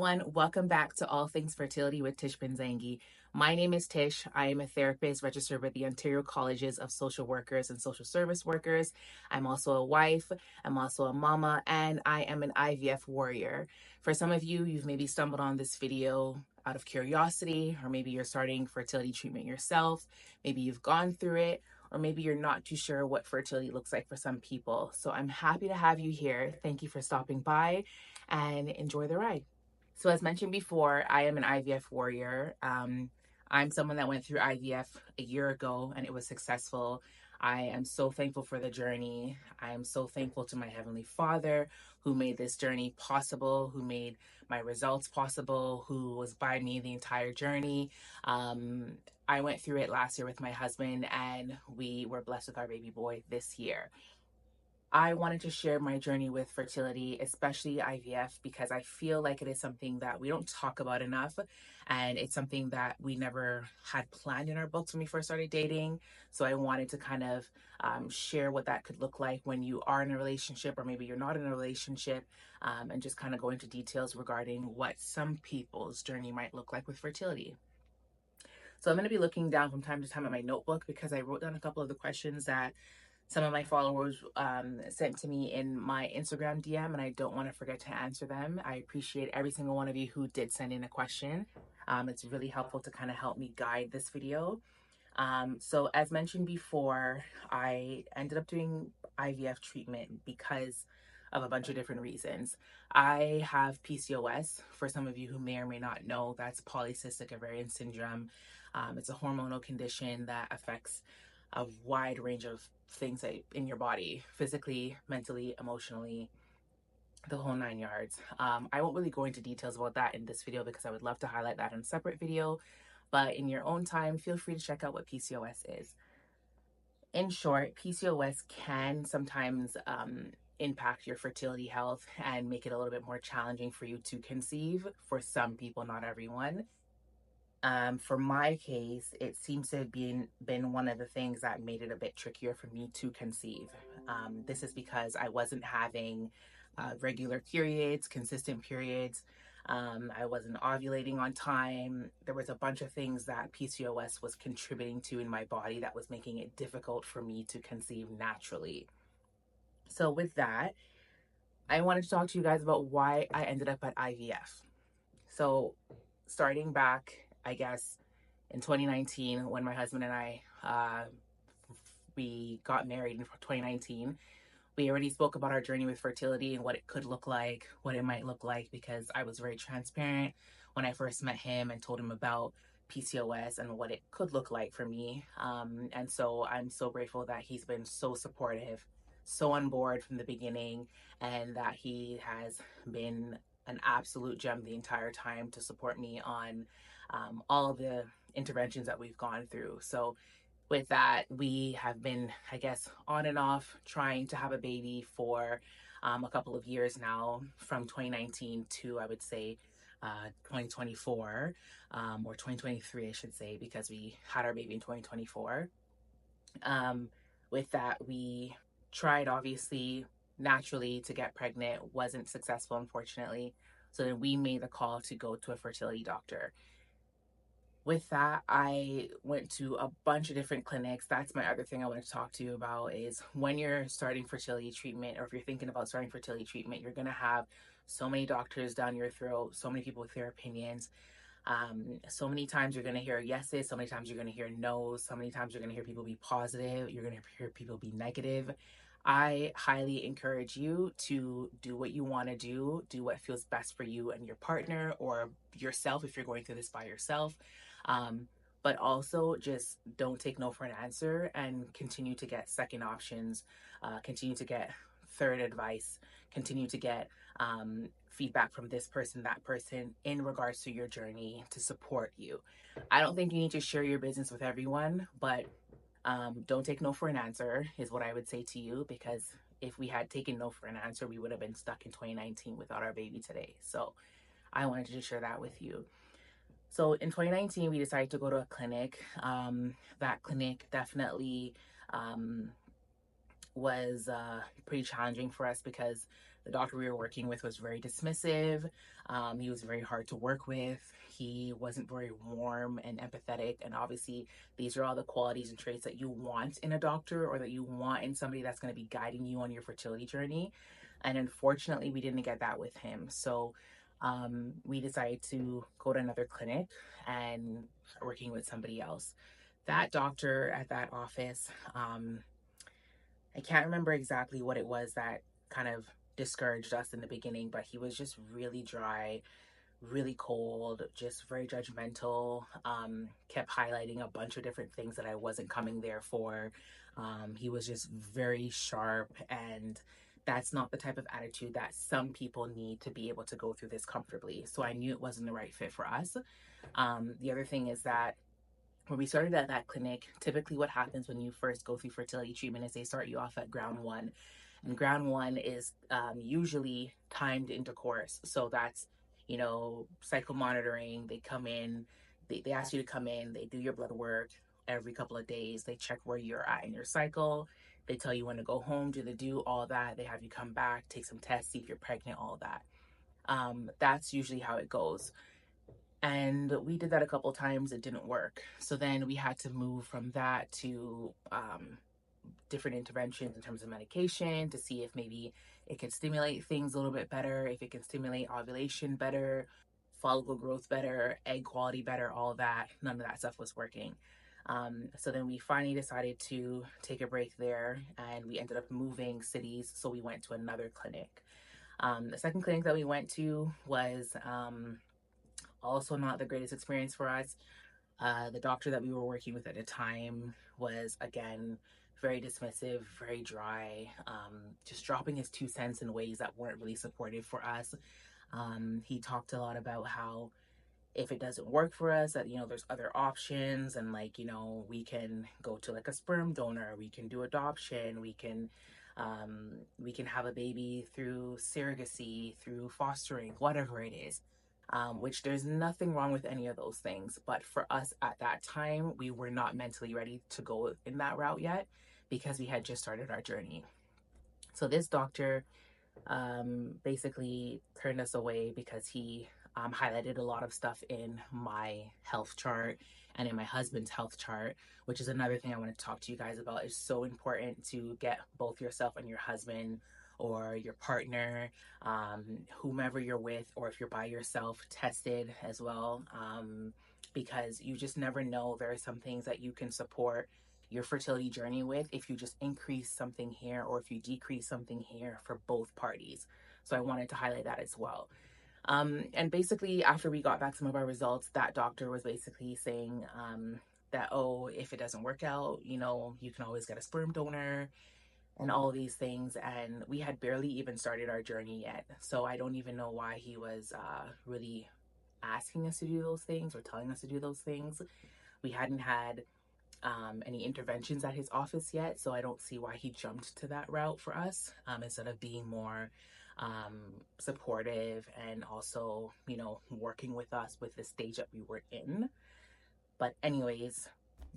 everyone. Welcome back to All Things Fertility with Tish Benzangi. My name is Tish. I am a therapist registered with the Ontario Colleges of Social Workers and Social Service Workers. I'm also a wife, I'm also a mama, and I am an IVF warrior. For some of you, you've maybe stumbled on this video out of curiosity, or maybe you're starting fertility treatment yourself. Maybe you've gone through it, or maybe you're not too sure what fertility looks like for some people. So I'm happy to have you here. Thank you for stopping by and enjoy the ride. So, as mentioned before, I am an IVF warrior. I'm someone that went through IVF a year ago and it was successful. I am so thankful for the journey. I am so thankful to my Heavenly Father who made this journey possible, who made my results possible, who was by me the entire journey. I went through it last year with my husband and we were blessed with our baby boy this year. I wanted to share my journey with fertility, especially IVF, because I feel like it is something that we don't talk about enough. And it's something that we never had planned in our books when we first started dating. So I wanted to kind of share what that could look like when you are in a relationship, or maybe you're not in a relationship, and just kind of go into details regarding what some people's journey might look like with fertility. So I'm going to be looking down from time to time at my notebook because I wrote down a couple of the questions that some of my followers sent to me in my Instagram DM, and I don't want to forget to answer them. I appreciate every single one of you who did send in a question. It's really helpful to kind of help me guide this video. So as mentioned before, I ended up doing IVF treatment because of a bunch of different reasons. I have PCOS. For some of you who may or may not know, that's polycystic ovarian syndrome. It's a hormonal condition that affects a wide range of things in your body, physically, mentally, emotionally, the whole nine yards. I won't really go into details about that in this video because I would love to highlight that in a separate video, but in your own time, feel free to check out what PCOS is. In short, PCOS can sometimes impact your fertility health and make it a little bit more challenging for you to conceive for some people, not everyone. For my case, it seems to have been one of the things that made it a bit trickier for me to conceive. This is because I wasn't having regular periods, consistent periods. I wasn't ovulating on time. There was a bunch of things that PCOS was contributing to in my body that was making it difficult for me to conceive naturally. So with that, I wanted to talk to you guys about why I ended up at IVF. So starting back, I guess, in 2019, when my husband and I we got married in 2019, we already spoke about our journey with fertility and what it could look like, what it might look like, because I was very transparent when I first met him and told him about PCOS and what it could look like for me. And so I'm so grateful that he's been so supportive, so on board from the beginning, and that he has been an absolute gem the entire time to support me on all of the interventions that we've gone through. So with that, we have been, I guess, on and off trying to have a baby for a couple of years now, from 2019 to, I would say, 2024, or 2023, I should say, because we had our baby in 2024. With that, we tried, obviously, naturally to get pregnant, wasn't successful, unfortunately. So then we made the call to go to a fertility doctor. With that, I went to a bunch of different clinics. That's my other thing I want to talk to you about is when you're starting fertility treatment, or if you're thinking about starting fertility treatment, you're going to have so many doctors down your throat, so many people with their opinions. So many times you're going to hear yeses, so many times you're going to hear no's, so many times you're going to hear people be positive, you're going to hear people be negative. I highly encourage you to do what you want to do what feels best for you and your partner, or yourself if you're going through this by yourself. But also just don't take no for an answer and continue to get second options, continue to get third advice, continue to get feedback from this person, that person, in regards to your journey to support you. I don't think you need to share your business with everyone, but don't take no for an answer is what I would say to you, because if we had taken no for an answer, we would have been stuck in 2019 without our baby today. So I wanted to share that with you. So in 2019, we decided to go to a clinic. That clinic definitely was pretty challenging for us because the doctor we were working with was very dismissive. He was very hard to work with. He wasn't very warm and empathetic. And obviously, these are all the qualities and traits that you want in a doctor or that you want in somebody that's going to be guiding you on your fertility journey. And unfortunately, we didn't get that with him. So we decided to go to another clinic and start working with somebody else. That doctor at that office, I can't remember exactly what it was that kind of discouraged us in the beginning, but he was just really dry, really cold, just very judgmental. Kept highlighting a bunch of different things that I wasn't coming there for. He was just very sharp, and that's not the type of attitude that some people need to be able to go through this comfortably. So I knew it wasn't the right fit for us. The other thing is that when we started at that clinic, typically what happens when you first go through fertility treatment is they start you off at ground one. And ground one is usually timed intercourse. So that's, cycle monitoring. They come in, they ask you to come in, they do your blood work every couple of days. They check where you're at in your cycle. They tell you when to go home, do all that. They have you come back, take some tests, see if you're pregnant, all of that. That's usually how it goes. And we did that a couple times. It didn't work. So then we had to move from that to different interventions in terms of medication to see if maybe it can stimulate things a little bit better, if it can stimulate ovulation better, follicle growth better, egg quality better, all of that. None of that stuff was working. So then we finally decided to take a break there and we ended up moving cities. So we went to another clinic. The second clinic that we went to was also not the greatest experience for us. The doctor that we were working with at the time was, again, very dismissive, very dry, just dropping his 2 cents in ways that weren't really supportive for us. He talked a lot about how if it doesn't work for us, that, there's other options, and like, we can go to like a sperm donor, we can do adoption, we can have a baby through surrogacy, through fostering, whatever it is. Which there's nothing wrong with any of those things. But for us at that time, we were not mentally ready to go in that route yet because we had just started our journey. So this doctor basically turned us away because he highlighted a lot of stuff in my health chart and in my husband's health chart, which is another thing I want to talk to you guys about. It's so important to get both yourself and your husband or your partner, whomever you're with, or if you're by yourself, tested as well, because you just never know. There are some things that you can support your fertility journey with if you just increase something here or if you decrease something here for both parties. So I wanted to highlight that as well. And basically, after we got back some of our results, that doctor was basically saying that, oh, if it doesn't work out, you can always get a sperm donor and all these things. And we had barely even started our journey yet. So I don't even know why he was really asking us to do those things or telling us to do those things. We hadn't had any interventions at his office yet, so I don't see why he jumped to that route for us instead of being more supportive and also, working with us with the stage that we were in. But anyways,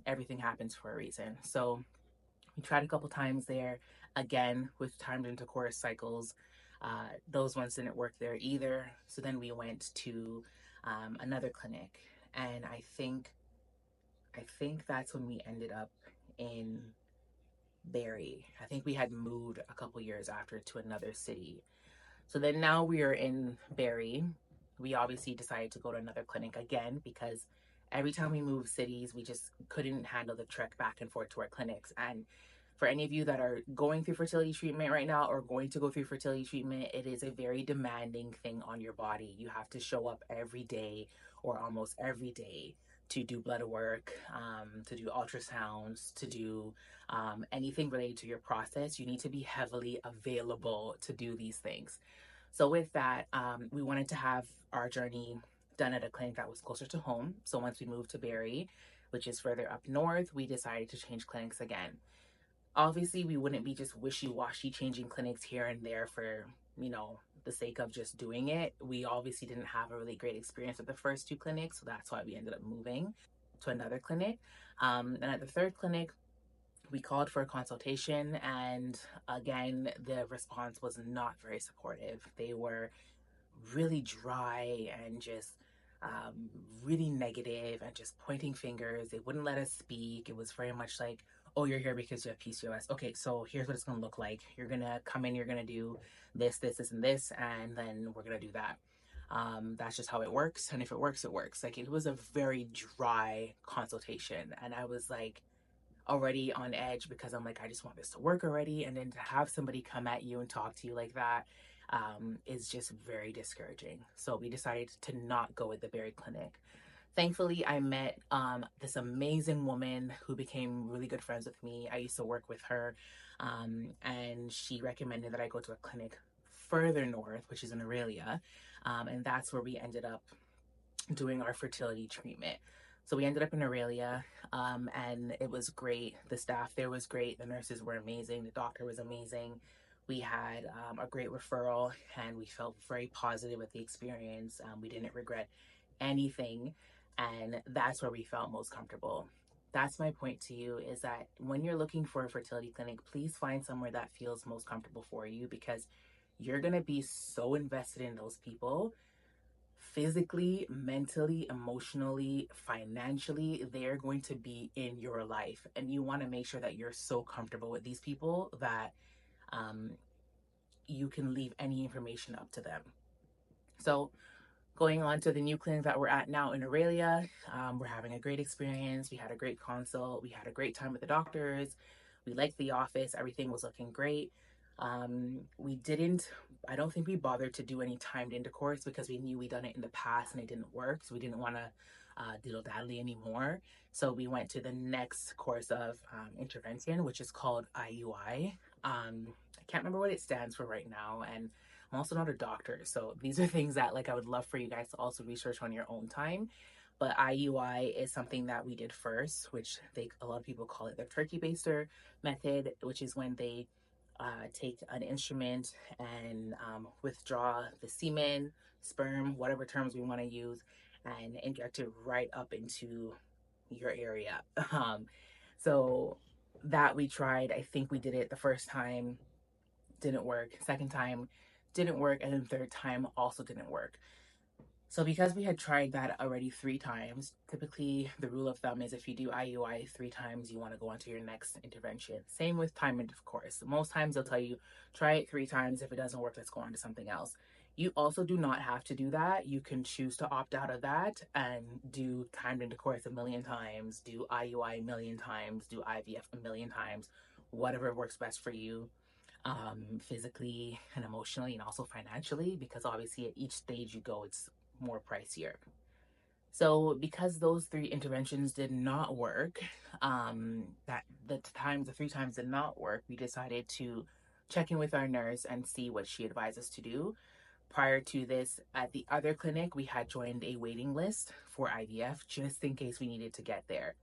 everything happens for a reason. So we tried a couple times there, again with timed intercourse cycles. Those ones didn't work there either. So then we went to another clinic, and I think that's when we ended up in Barrie. I think we had moved a couple years after to another city. So then now we are in Barrie. We obviously decided to go to another clinic again because every time we moved cities, we just couldn't handle the trek back and forth to our clinics. And for any of you that are going through fertility treatment right now or going to go through fertility treatment, it is a very demanding thing on your body. You have to show up every day or almost every day to do blood work, to do ultrasounds, to do anything related to your process. You need to be heavily available to do these things. So with that, we wanted to have our journey done at a clinic that was closer to home. So once we moved to Barrie, which is further up north, we decided to change clinics again. Obviously, we wouldn't be just wishy-washy changing clinics here and there for, the sake of just doing it. We obviously didn't have a really great experience with the first two clinics, so that's why we ended up moving to another clinic. And at the third clinic, we called for a consultation, and again, the response was not very supportive. They were really dry and just um, really negative and just pointing fingers. They wouldn't let us speak. It was very much like, oh, you're here because you have PCOS. Okay, so here's what it's going to look like. You're going to come in, you're going to do this, and this, and then we're going to do that. That's just how it works. And if it works, it works. Like, it was a very dry consultation. And I was like, already on edge because I'm like, I just want this to work already. And then to have somebody come at you and talk to you like that is just very discouraging. So we decided to not go with the Berry Clinic. Thankfully, I met this amazing woman who became really good friends with me. I used to work with her, and she recommended that I go to a clinic further north, which is in Aurelia. And that's where we ended up doing our fertility treatment. So we ended up in Aurelia, and it was great. The staff there was great. The nurses were amazing. The doctor was amazing. We had a great referral, and we felt very positive with the experience. We didn't regret anything, and that's where we felt most comfortable. That's my point to you, is that when you're looking for a fertility clinic, please find somewhere that feels most comfortable for you, because you're going to be so invested in those people physically, mentally, emotionally, financially. They're going to be in your life. And you want to make sure that you're so comfortable with these people that um, you can leave any information up to them. So, going on to the new clinic that we're at now in Aurelia, we're having a great experience. We had a great consult. We had a great time with the doctors. We liked the office. Everything was looking great. We didn't, I don't think we bothered to do any timed intercourse because we knew we'd done it in the past and it didn't work. So we didn't want to diddle daddly anymore. So we went to the next course of intervention, which is called IUI. I can't remember what it stands for right now. And I'm also not a doctor. So these are things that like I would love for you guys to also research on your own time. But IUI is something that we did first, which a lot of people call it the turkey baster method, which is when they take an instrument and withdraw the semen, sperm, whatever terms we want to use, and inject it right up into your area. So that we tried. I think we did it the first time, didn't work. Second time, didn't work. And then third time also didn't work. So because we had tried that already 3 times, typically the rule of thumb is if you do IUI 3 times, you want to go on to your next intervention. Same with time intercourse. Most times they'll tell you, try it 3 times. If it doesn't work, let's go on to something else. You also do not have to do that. You can choose to opt out of that and do timed intercourse a million times, do IUI a million times, do IVF a million times, whatever works best for you, physically and emotionally and also financially, because obviously at each stage you go, it's more pricier. So because those 3 interventions did not work, that the 3 times did not work, we decided to check in with our nurse and see what she advised us to do. Prior to this, at the other clinic, we had joined a waiting list for IVF just in case we needed to get there.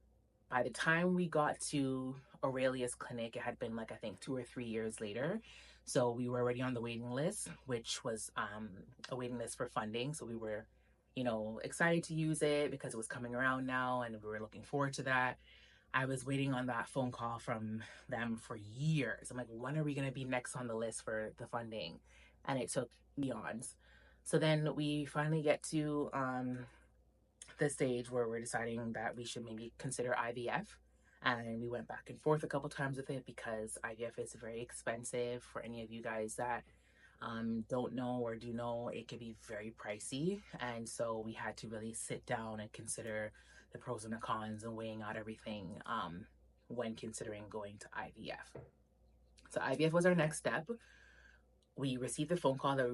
By the time we got to Aurelia's clinic, it had been like I think 2 or 3 years later. So we were already on the waiting list, which was a waiting list for funding. So we were, excited to use it because it was coming around now and we were looking forward to that. I was waiting on that phone call from them for years. I'm like, when are we going to be next on the list for the funding? And it took eons. So then we finally get to the stage where we're deciding that we should maybe consider IVF. And we went back and forth a couple times with it because IVF is very expensive. For any of you guys that don't know or do know, it can be very pricey. And so we had to really sit down and consider the pros and the cons and weighing out everything when considering going to IVF. So IVF was our next step. We received the phone call that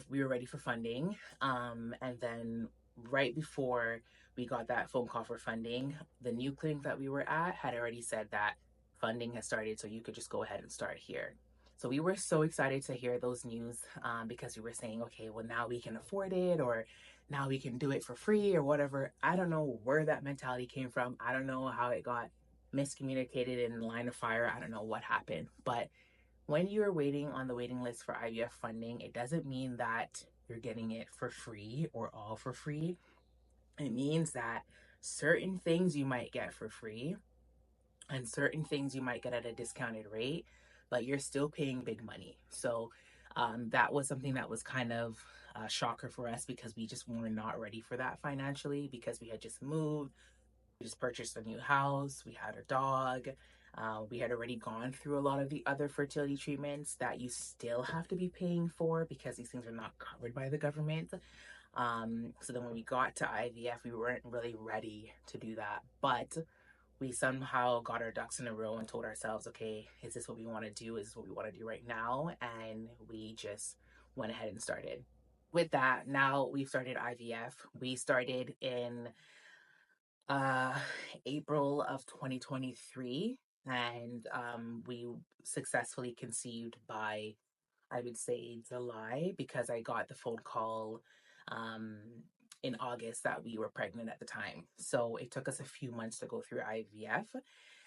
we were ready for funding, and then right before we got that phone call for funding, the new clinic that we were at had already said that funding has started, so you could just go ahead and start here. So we were so excited to hear those news, because we were saying, okay, well, now we can afford it, or now we can do it for free or whatever. I don't know where that mentality came from. I don't know how it got miscommunicated in the line of fire. I don't know what happened, but when you're waiting on the waiting list for IVF funding, it doesn't mean that you're getting it for free or all for free. It means that certain things you might get for free, and certain things you might get at a discounted rate, but you're still paying big money. So that was something that was kind of a shocker for us because we just were not ready for that financially because we had just moved, we just purchased a new house, we had a dog. We had already gone through a lot of the other fertility treatments that you still have to be paying for because these things are not covered by the government. So then when we got to IVF, we weren't really ready to do that. But we somehow got our ducks in a row and told ourselves, okay, is this what we want to do? Is this what we want to do right now? And we just went ahead and started. With that, now we've started IVF. We started in uh, April of 2023, and we successfully conceived by, I would say, July, because I got the phone call um, in August that we were pregnant at the time. So it took us a few months to go through IVF.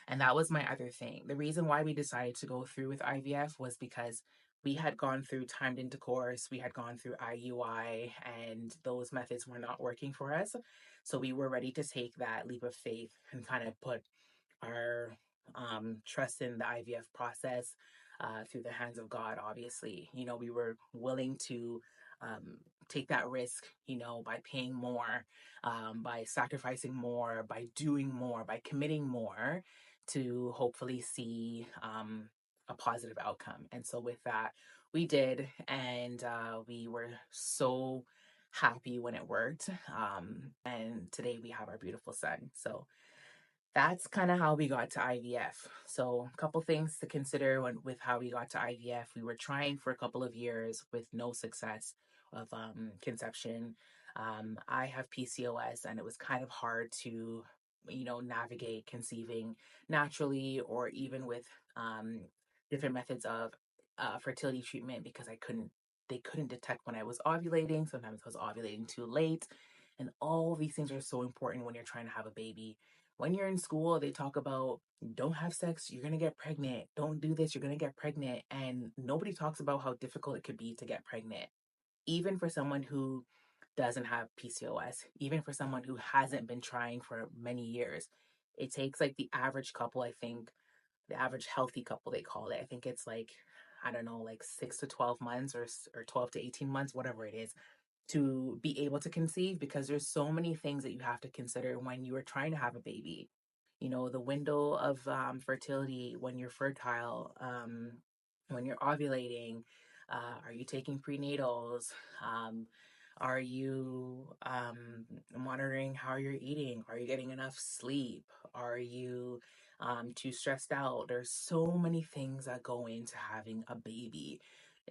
And that was my other thing. The reason why we decided to go through with IVF was because we had gone through timed intercourse, we had gone through IUI, and those methods were not working for us. So we were ready to take that leap of faith and kind of put our trust in the IVF process through the hands of God, obviously. You know, we were willing to um, take that risk, you know, by paying more, by sacrificing more, by doing more, by committing more to hopefully see a positive outcome. And so with that, we did, and we were so happy when it worked. And today we have our beautiful son. So that's kind of how we got to IVF. So, a couple things to consider with how we got to IVF. We were trying for a couple of years with no success of conception. I have PCOS, and it was kind of hard to, you know, navigate conceiving naturally or even with um, different methods of fertility treatment because they couldn't detect when I was ovulating. Sometimes I was ovulating too late. And all these things are so important when you're trying to have a baby. When you're in school, they talk about don't have sex, you're going to get pregnant. Don't do this, you're going to get pregnant. And nobody talks about how difficult it could be to get pregnant, even for someone who doesn't have PCOS, even for someone who hasn't been trying for many years. It takes like the average couple, I think, the average healthy couple, they call it. I think it's like, I don't know, like 6 to 12 months or 12 to 18 months, whatever it is, to be able to conceive because there's so many things that you have to consider when you are trying to have a baby. You know, the window of fertility when you're fertile, when you're ovulating, are you taking prenatals? Um, are you monitoring how you're eating? Are you getting enough sleep? Are you too stressed out? There's so many things that go into having a baby.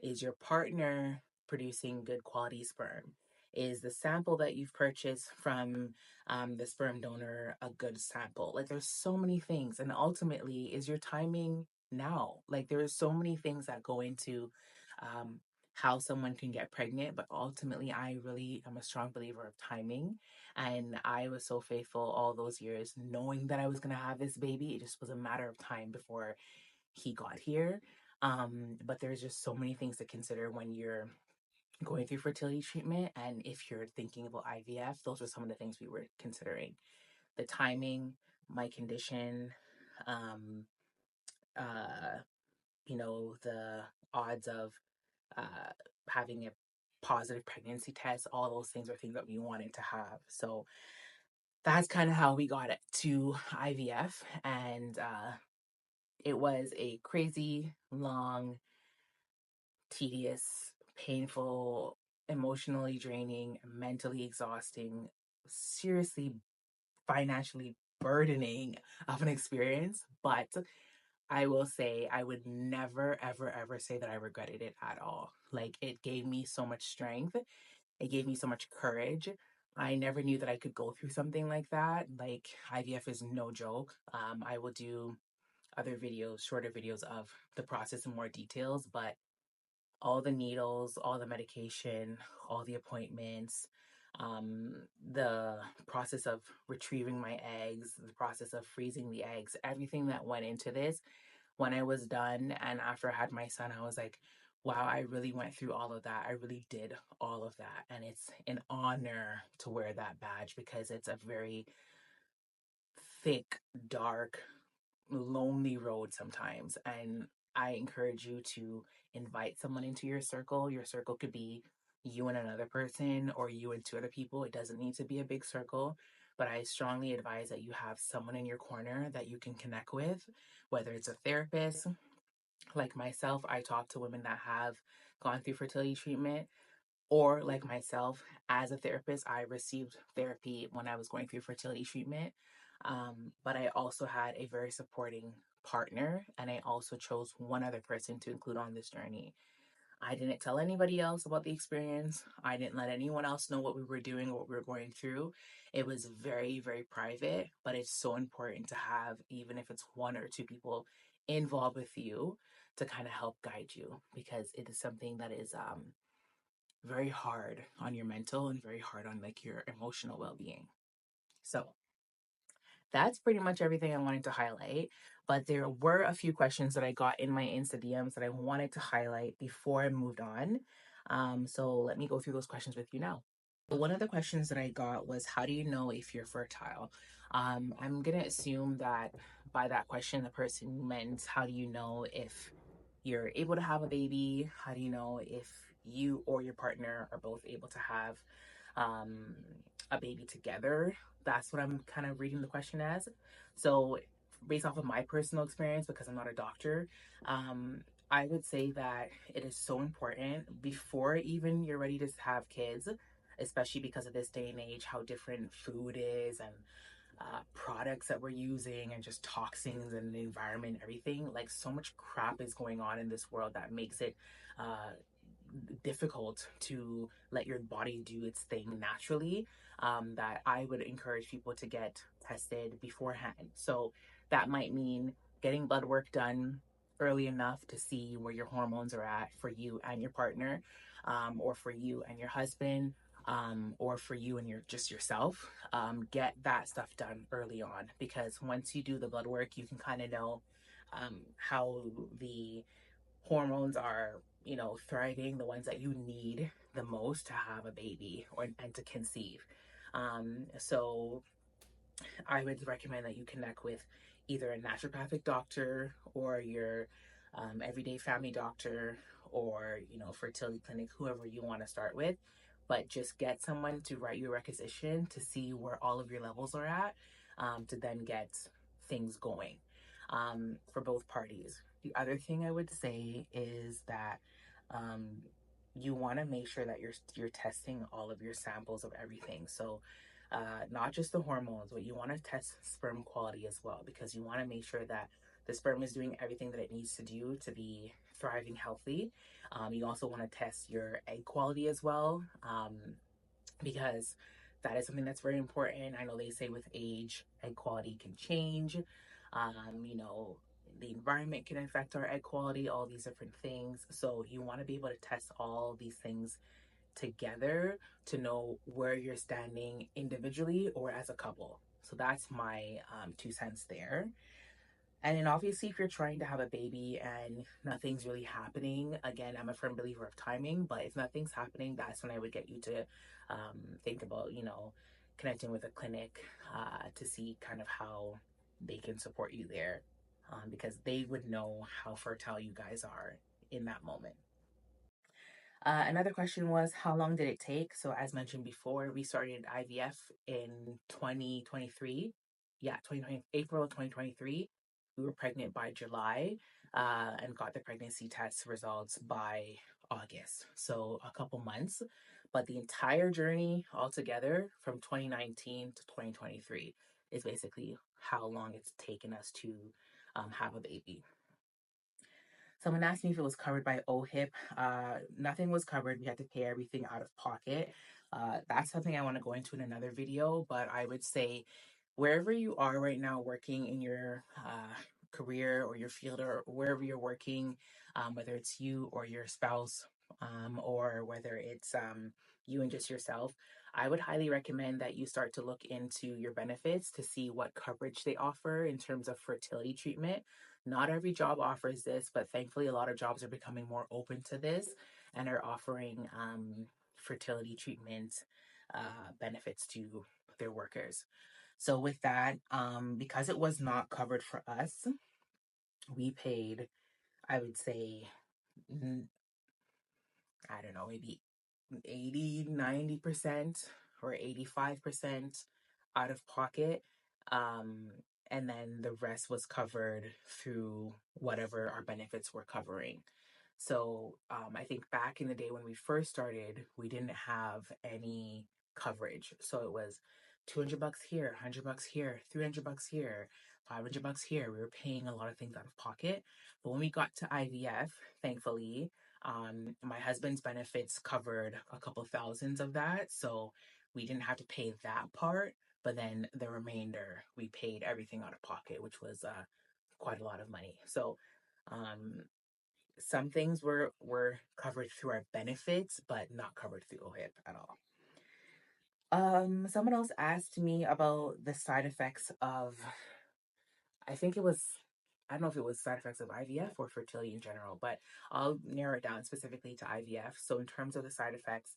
Is your partner producing good quality sperm? Is the sample that you've purchased from the sperm donor a good sample? Like, there's so many things. And ultimately, is your timing now? Like, there are so many things that go into um, how someone can get pregnant. But ultimately, I really am a strong believer of timing. And I was so faithful all those years, knowing that I was going to have this baby. It just was a matter of time before he got here. But there's just so many things to consider when you're going through fertility treatment. And if you're thinking about IVF, those are some of the things we were considering: the timing, my condition, um, uh, you know, the odds of uh, having a positive pregnancy test. All those things are things that we wanted to have. So that's kind of how we got it to IVF. And it was a crazy, long, tedious, painful, emotionally draining, mentally exhausting, seriously financially burdening of an experience. But I will say I would never, ever, ever say that I regretted it at all. Like, it gave me so much strength. It gave me so much courage. I never knew that I could go through something like that. Like, IVF is no joke. I will do other videos, shorter videos of the process in more details, but all the needles, all the medication, all the appointments, the process of retrieving my eggs, the process of freezing the eggs, everything that went into this. When I was done and after I had my son, I was like, wow, I really went through all of that. I really did all of that. And it's an honor to wear that badge because it's a very thick, dark, lonely road sometimes. And I encourage you to invite someone into your circle. Your circle could be you and another person, or you and two other people. It doesn't need to be a big circle, but I strongly advise that you have someone in your corner that you can connect with, whether it's a therapist. Like myself, I talk to women that have gone through fertility treatment, or like myself, as a therapist, I received therapy when I was going through fertility treatment. But I also had a very supporting partner, and I also chose one other person to include on this journey. I didn't tell anybody else about the experience. I didn't let anyone else know what we were doing, what we were going through. It was very, very private, but it's so important to have, even if it's one or two people involved with you, to kind of help guide you, because it is something that is very hard on your mental and very hard on like your emotional well-being. So that's pretty much everything I wanted to highlight. But there were a few questions that I got in my Insta DMs that I wanted to highlight before I moved on. So let me go through those questions with you now. One of the questions that I got was, how do you know if you're fertile? I'm going to assume that by that question, the person meant, how do you know if you're able to have a baby? How do you know if you or your partner are both able to have um, a baby together? That's what I'm kind of reading the question as. So, based off of my personal experience, because I'm not a doctor, I would say that it is so important before even you're ready to have kids, especially because of this day and age, how different food is, and products that we're using, and just toxins and the environment, everything. Like, so much crap is going on in this world that makes it uh, difficult to let your body do its thing naturally. That I would encourage people to get tested beforehand. So that might mean getting blood work done early enough to see where your hormones are at for you and your partner, or for you and your husband, or for you and your just yourself. Get that stuff done early on, because once you do the blood work, you can kind of know how the hormones are, thriving, the ones that you need the most to have a baby, or and to conceive. So I would recommend that you connect with either a naturopathic doctor, or your everyday family doctor, or fertility clinic, whoever you want to start with. But just get someone to write you a requisition to see where all of your levels are at, to then get things going, for both parties. The other thing I would say is that um, you want to make sure that you're testing all of your samples of everything. So not just the hormones, but you want to test sperm quality as well, because you want to make sure that the sperm is doing everything that it needs to do to be thriving healthy. You also want to test your egg quality as well, because that is something that's very important. I know they say with age, egg quality can change. The environment can affect our egg quality, all these different things. So you want to be able to test all these things together to know where you're standing individually or as a couple. So that's my 2 cents there. And then obviously, if you're trying to have a baby and nothing's really happening, again, I'm a firm believer of timing, but if nothing's happening, that's when I would get you to think about, connecting with a clinic, to see kind of how they can support you there, because they would know how fertile you guys are in that moment. Another question was, how long did it take? So, as mentioned before, we started IVF in 2023. Yeah, 2020, April 2023. We were pregnant by July, and got the pregnancy test results by August. So, a couple months. But the entire journey altogether from 2019 to 2023 is basically how long it's taken us to have a baby. Someone asked me if it was covered by OHIP. Nothing was covered. We had to pay everything out of pocket. That's something I want to go into in another video, but I would say wherever you are right now working in your career or your field, or wherever you're working, whether it's you or your spouse, or whether it's you and just yourself, I would highly recommend that you start to look into your benefits to see what coverage they offer in terms of fertility treatment. Not every job offers this, but thankfully, a lot of jobs are becoming more open to this and are offering fertility treatment benefits to their workers. So with that, because it was not covered for us, we paid, I would say, I don't know, maybe 80, 90% or 85% out of pocket. Um, and then the rest was covered through whatever our benefits were covering. So I think back in the day when we first started, we didn't have any coverage. So it was $200 here, $100 here, $300 here, $500 here. We were paying a lot of things out of pocket. But when we got to IVF, thankfully, my husband's benefits covered a couple thousands of that, so we didn't have to pay that part. But then the remainder, we paid everything out of pocket, which was quite a lot of money. So um, some things were covered through our benefits, but not covered through OHIP at all. Someone else asked me about the side effects of, I think it was, I don't know if it was side effects of IVF or fertility in general, but I'll narrow it down specifically to IVF. So in terms of the side effects,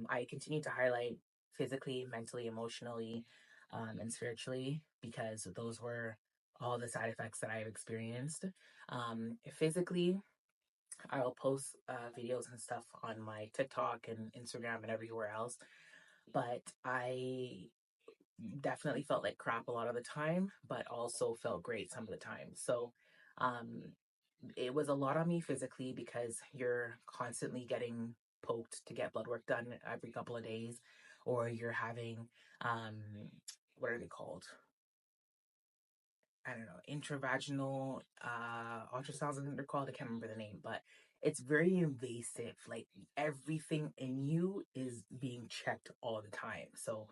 I continue to highlight physically, mentally, emotionally, and spiritually, because those were all the side effects that I've experienced. Physically, I'll post videos and stuff on my TikTok and Instagram and everywhere else, but I definitely felt like crap a lot of the time, but also felt great some of the time. So um, it was a lot on me physically because you're constantly getting poked to get blood work done every couple of days, or you're having, um, what are they called? I don't know, intravaginal ultrasounds, I think they're called. I can't remember the name, but it's very invasive. Like everything in you is being checked all the time. So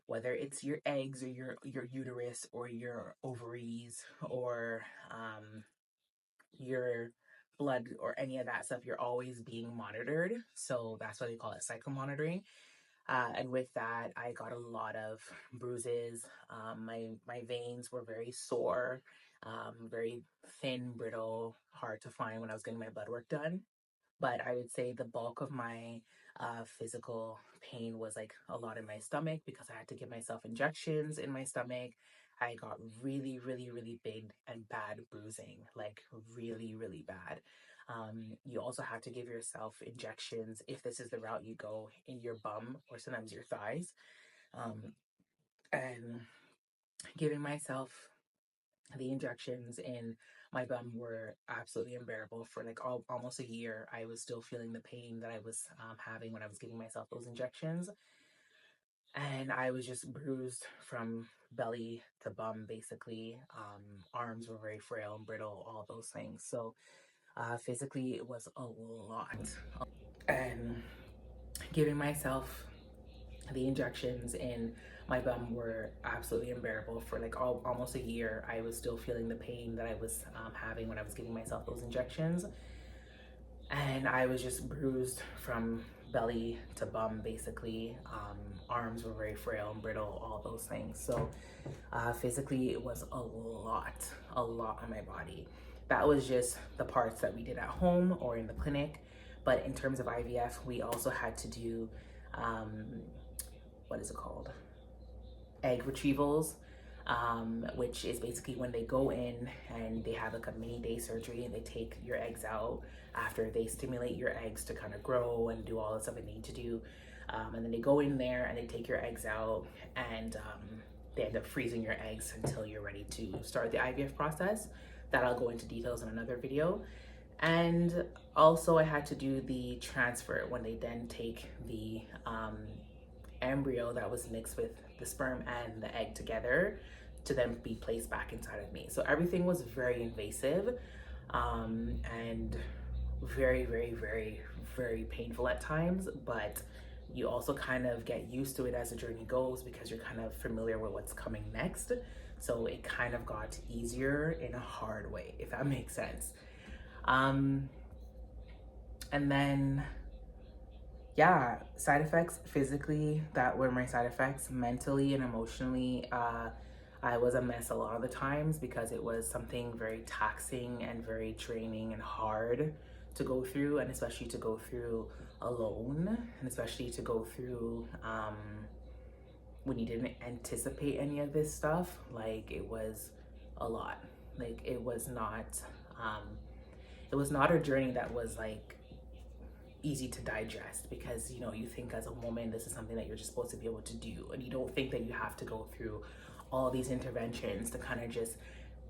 whether it's your eggs or your uterus or your ovaries or your blood or any of that stuff, you're always being monitored. So that's why they call it psychomonitoring. And with that, I got a lot of bruises. My veins were very sore, very thin, brittle, hard to find when I was getting my blood work done. But I would say the bulk of my physical pain was like a lot in my stomach because I had to give myself injections in my stomach. I got really, really, really big and bad bruising, like really, really bad. You also have to give yourself injections if this is the route you go in your bum or sometimes your thighs. And giving myself the injections in my bum were absolutely unbearable for like almost a year. I was still feeling the pain that I was having when I was giving myself those injections. And I was just bruised from belly to bum, basically. Arms were very frail and brittle, all those things. So physically, it was a lot. And giving myself the injections in my bum were absolutely unbearable for like almost a year. I was still feeling the pain that I was having when I was giving myself those injections. And I was just bruised from belly to bum, basically. Arms were very frail and brittle, all those things. So physically, it was a lot on my body. That was just the parts that we did at home or in the clinic. But in terms of IVF, we also had to do, um, what is it called? Egg retrievals, which is basically when they go in and they have like a mini day surgery and they take your eggs out after they stimulate your eggs to kind of grow and do all the stuff they need to do. And then they go in there and they take your eggs out and they end up freezing your eggs until you're ready to start the IVF process. That I'll go into details in another video. And also I had to do the transfer when they then take the embryo that was mixed with the sperm and the egg together to then be placed back inside of me. So everything was very invasive and very, very, very, very painful at times, but you also kind of get used to it as the journey goes because you're kind of familiar with what's coming next. So it kind of got easier in a hard way, if that makes sense. Um, and then yeah, side effects physically, that were my side effects. Mentally and emotionally, I was a mess a lot of the times because it was something very taxing and very draining and hard to go through, and especially to go through alone, and especially to go through when you didn't anticipate any of this stuff, like it was a lot. Like um, it was not a journey that was like easy to digest, because you know, you think as a woman this is something that you're just supposed to be able to do, and you don't think that you have to go through all these interventions to kind of just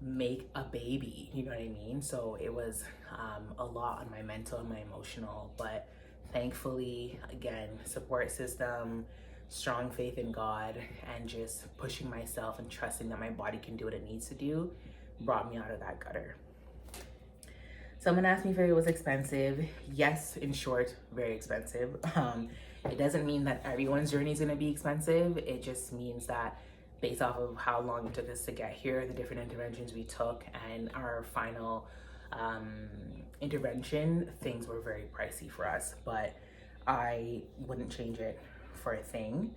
make a baby, you know what I mean? So it was a lot on my mental and my emotional, but thankfully, again, support system, strong faith in God, and just pushing myself and trusting that my body can do what it needs to do brought me out of that gutter. Someone asked me if it was expensive. Yes, in short, very expensive. It doesn't mean that everyone's journey is going to be expensive. It just means that based off of how long it took us to get here, the different interventions we took, and our final intervention, things were very pricey for us. But I wouldn't change it for a thing.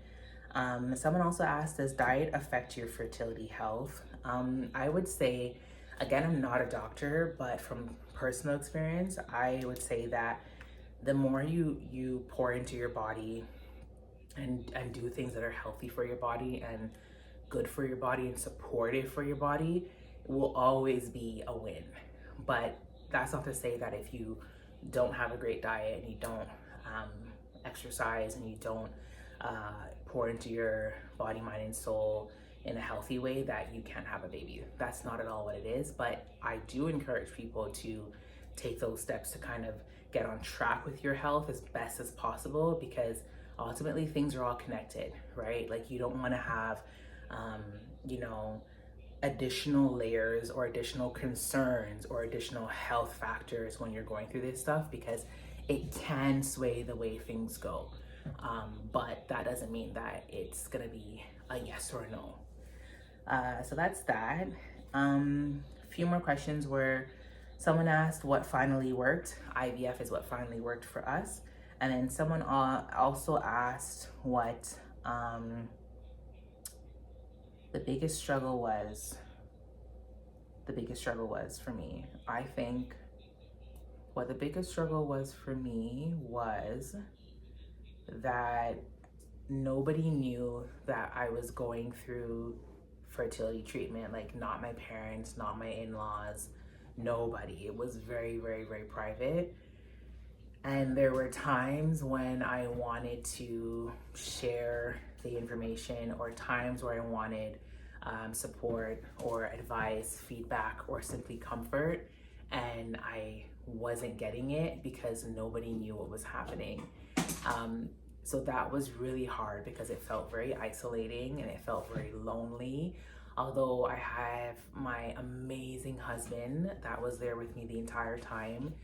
Someone also asked, does diet affect your fertility health? I would say, again, I'm not a doctor, but from personal experience, I would say that the more you pour into your body and do things that are healthy for your body and good for your body and supportive for your body, it will always be a win. But that's not to say that if you don't have a great diet and you don't exercise and you don't pour into your body, mind, and soul in a healthy way, that you can't have a baby. That's not at all what it is. But I do encourage people to take those steps to kind of get on track with your health as best as possible, because ultimately things are all connected, right? Like you don't want to have you know, additional layers or additional concerns or additional health factors when you're going through this stuff, because it can sway the way things go. But that doesn't mean that it's gonna be a yes or a no. So that's that. A few more questions were, someone asked what finally worked. IVF is what finally worked for us. And then someone also asked what the biggest struggle was for me. I think what the biggest struggle was for me was that nobody knew that I was going through fertility treatment. Like, not my parents, not my in-laws, nobody. It was very, very, very private. And there were times when I wanted to share the information, or times where I wanted support or advice, feedback, or simply comfort, and I wasn't getting it because nobody knew what was happening. So that was really hard, because it felt very isolating and it felt very lonely. Although I have my amazing husband that was there with me the entire time,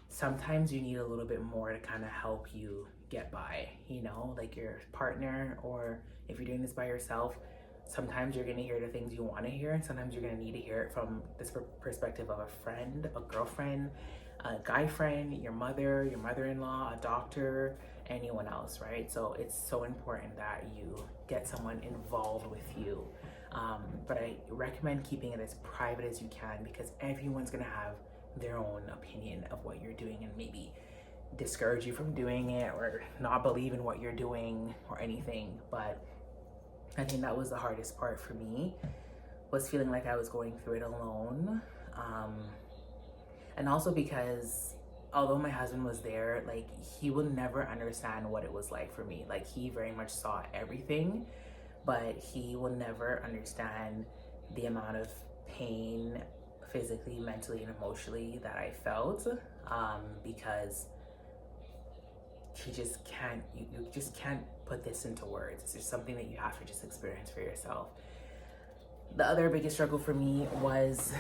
sometimes you need a little bit more to kind of help you get by, you know, like your partner, or if you're doing this by yourself, sometimes you're going to hear the things you want to hear, and sometimes you're going to need to hear it from this perspective of a friend, a girlfriend, a guy friend, your mother, your mother-in-law, a doctor, anyone else, right? So it's so important that you get someone involved with you. But I recommend keeping it as private as you can, because everyone's going to have their own opinion of what you're doing and maybe discourage you from doing it or not believe in what you're doing or anything. But I think that was the hardest part for me, was feeling like I was going through it alone. And also because although my husband was there, like, he would never understand what it was like for me. Like, he very much saw everything, but he will never understand the amount of pain physically, mentally, and emotionally that I felt, because he just can't, you just can't put this into words. It's just something that you have to just experience for yourself. The other biggest struggle for me was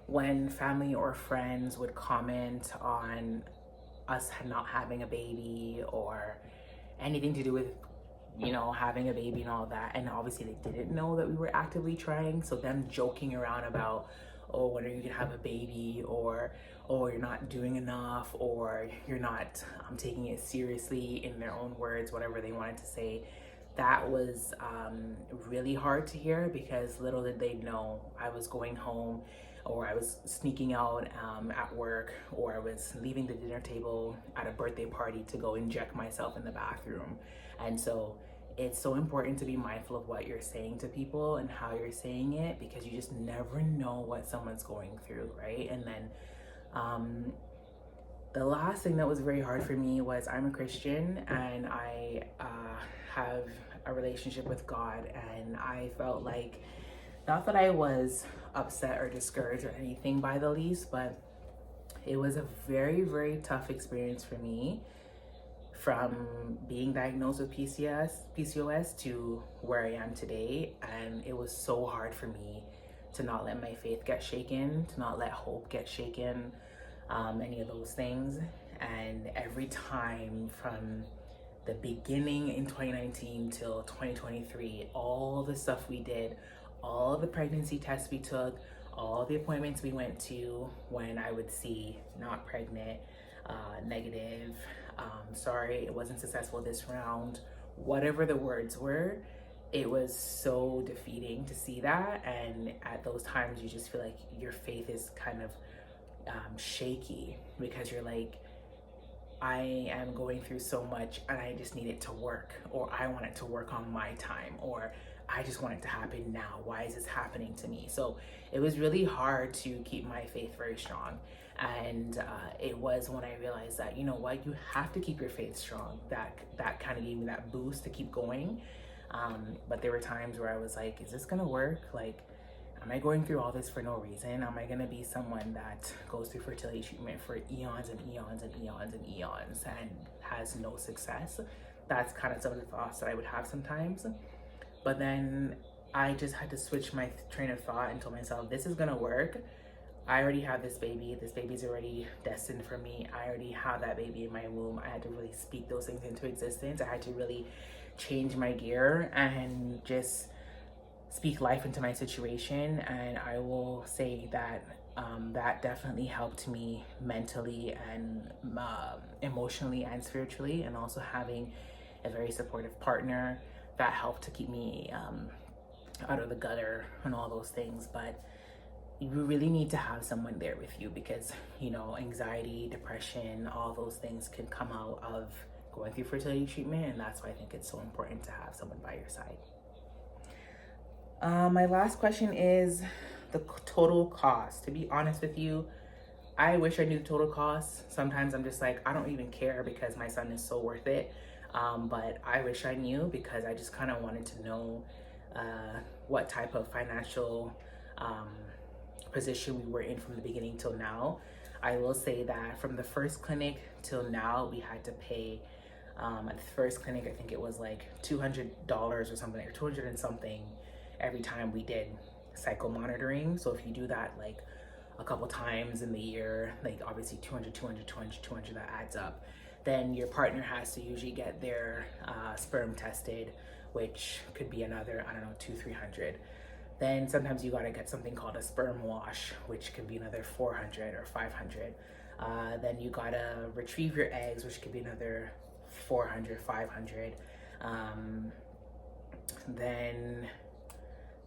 when family or friends would comment on us not having a baby, or anything to do with, you know, having a baby and all that. And obviously they didn't know that we were actively trying. So them joking around about, oh, when are you gonna have a baby, or oh, you're not doing enough, or you're not taking it seriously, in their own words, whatever they wanted to say, that was really hard to hear, because little did they know I was going home or I was sneaking out at work, or I was leaving the dinner table at a birthday party to go inject myself in the bathroom. And so it's so important to be mindful of what you're saying to people and how you're saying it, because you just never know what someone's going through, right? And then the last thing that was very hard for me was, I'm a Christian, and I have a relationship with God, and I felt like, not that I was upset or discouraged or anything by the least, but it was a very, very tough experience for me, from being diagnosed with PCOS to where I am today. And it was so hard for me to not let my faith get shaken, to not let hope get shaken, any of those things. And every time from the beginning in 2019 till 2023, all the stuff we did, all the pregnancy tests we took, all the appointments we went to when I would see not pregnant, negative, sorry, it wasn't successful this round, whatever the words were, it was so defeating to see that. And at those times, you just feel like your faith is kind of shaky, because you're like, I am going through so much and I just need it to work, or I want it to work on my time, or I just want it to happen now. Why is this happening to me? So it was really hard to keep my faith very strong. And it was when I realized that, you know what, you have to keep your faith strong. That kind of gave me that boost to keep going. But there were times where I was like, is this gonna work? Like, am I going through all this for no reason? Am I gonna be someone that goes through fertility treatment for eons and eons and eons and eons and has no success? That's kind of some of the thoughts that I would have sometimes. But then I just had to switch my train of thought and told myself, this is gonna work. I already have this baby. This baby's already destined for me. I already have that baby in my womb. I had to really speak those things into existence. I had to really change my gear and just speak life into my situation. And I will say that that definitely helped me mentally and emotionally and spiritually, and also having a very supportive partner that helped to keep me out of the gutter and all those things. But you really need to have someone there with you, because, you know, anxiety, depression, all those things can come out of going through fertility treatment. And that's why I think it's so important to have someone by your side. My last question is the total cost. To be honest with you, I wish I knew the total cost. Sometimes I'm just like, I don't even care, because my son is so worth it. But I wish I knew, because I just kind of wanted to know what type of financial position we were in from the beginning till now. I will say that from the first clinic till now, we had to pay, at the first clinic, I think it was like $200 or something, or 200 and something every time we did cycle monitoring. So if you do that like a couple times in the year, like obviously 200, 200, 200, 200, that adds up. Then your partner has to usually get their sperm tested, which could be another, I don't know, 200-300. Then sometimes you gotta get something called a sperm wash, which could be another 400 or 500. Then you gotta retrieve your eggs, which could be another 400, 500. Then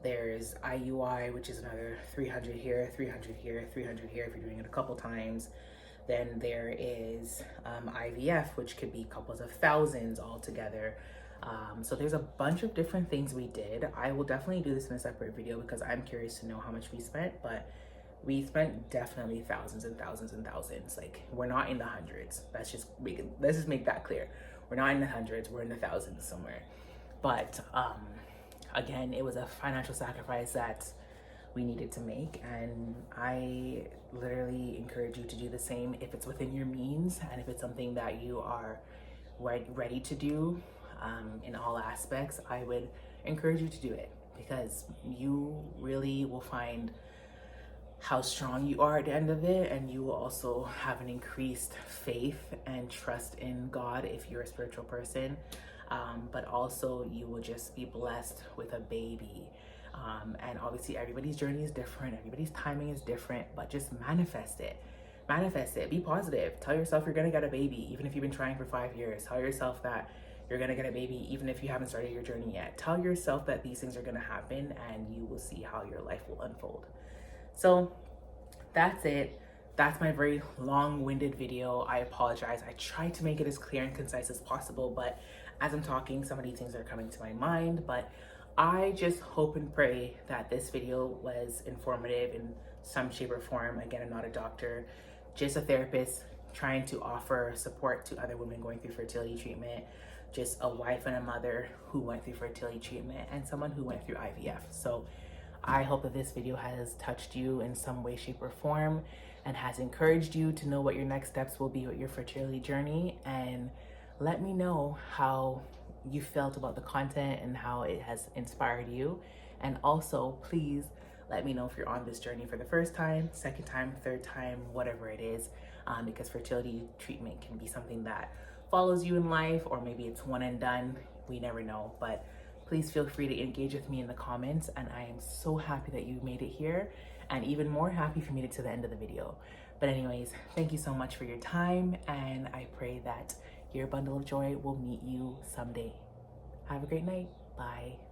there's IUI, which is another 300 here, 300 here, 300 here if you're doing it a couple times. Then there is IVF, which could be couples of thousands altogether. So there's a bunch of different things we did. I will definitely do this in a separate video, because I'm curious to know how much we spent, but we spent definitely thousands and thousands and thousands. Like, we're not in the hundreds. Let's just make that clear. We're not in the hundreds, we're in the thousands somewhere. But again, it was a financial sacrifice that we needed to make, and I literally encourage you to do the same if it's within your means, and if it's something that you are ready to do in all aspects. I would encourage you to do it, because you really will find how strong you are at the end of it, and you will also have an increased faith and trust in God if you're a spiritual person. But also you will just be blessed with a baby. And obviously everybody's journey is different, everybody's timing is different, but just manifest it. Be positive. Tell yourself you're gonna get a baby, even if you've been trying for 5 years. Tell yourself that you're gonna get a baby, even if you haven't started your journey yet. Tell yourself that these things are gonna happen, and you will see how your life will unfold. So that's it. That's my very long-winded video. I apologize. I tried to make it as clear and concise as possible, but as I'm talking, some of these things are coming to my mind. But I just hope and pray that this video was informative in some shape or form. Again, I'm not a doctor, just a therapist trying to offer support to other women going through fertility treatment, just a wife and a mother who went through fertility treatment, and someone who went through IVF. So I hope that this video has touched you in some way, shape, or form and has encouraged you to know what your next steps will be with your fertility journey. And let me know how you felt about the content and how it has inspired you. And also, please let me know if you're on this journey for the first time, second time, third time, whatever it is, because fertility treatment can be something that follows you in life, or maybe it's one and done. We never know. But please feel free to engage with me in the comments, and I am so happy that you made it here, and even more happy if you made it to the end of the video. But anyways, thank you so much for your time, and I pray that your bundle of joy will meet you someday. Have a great night. Bye.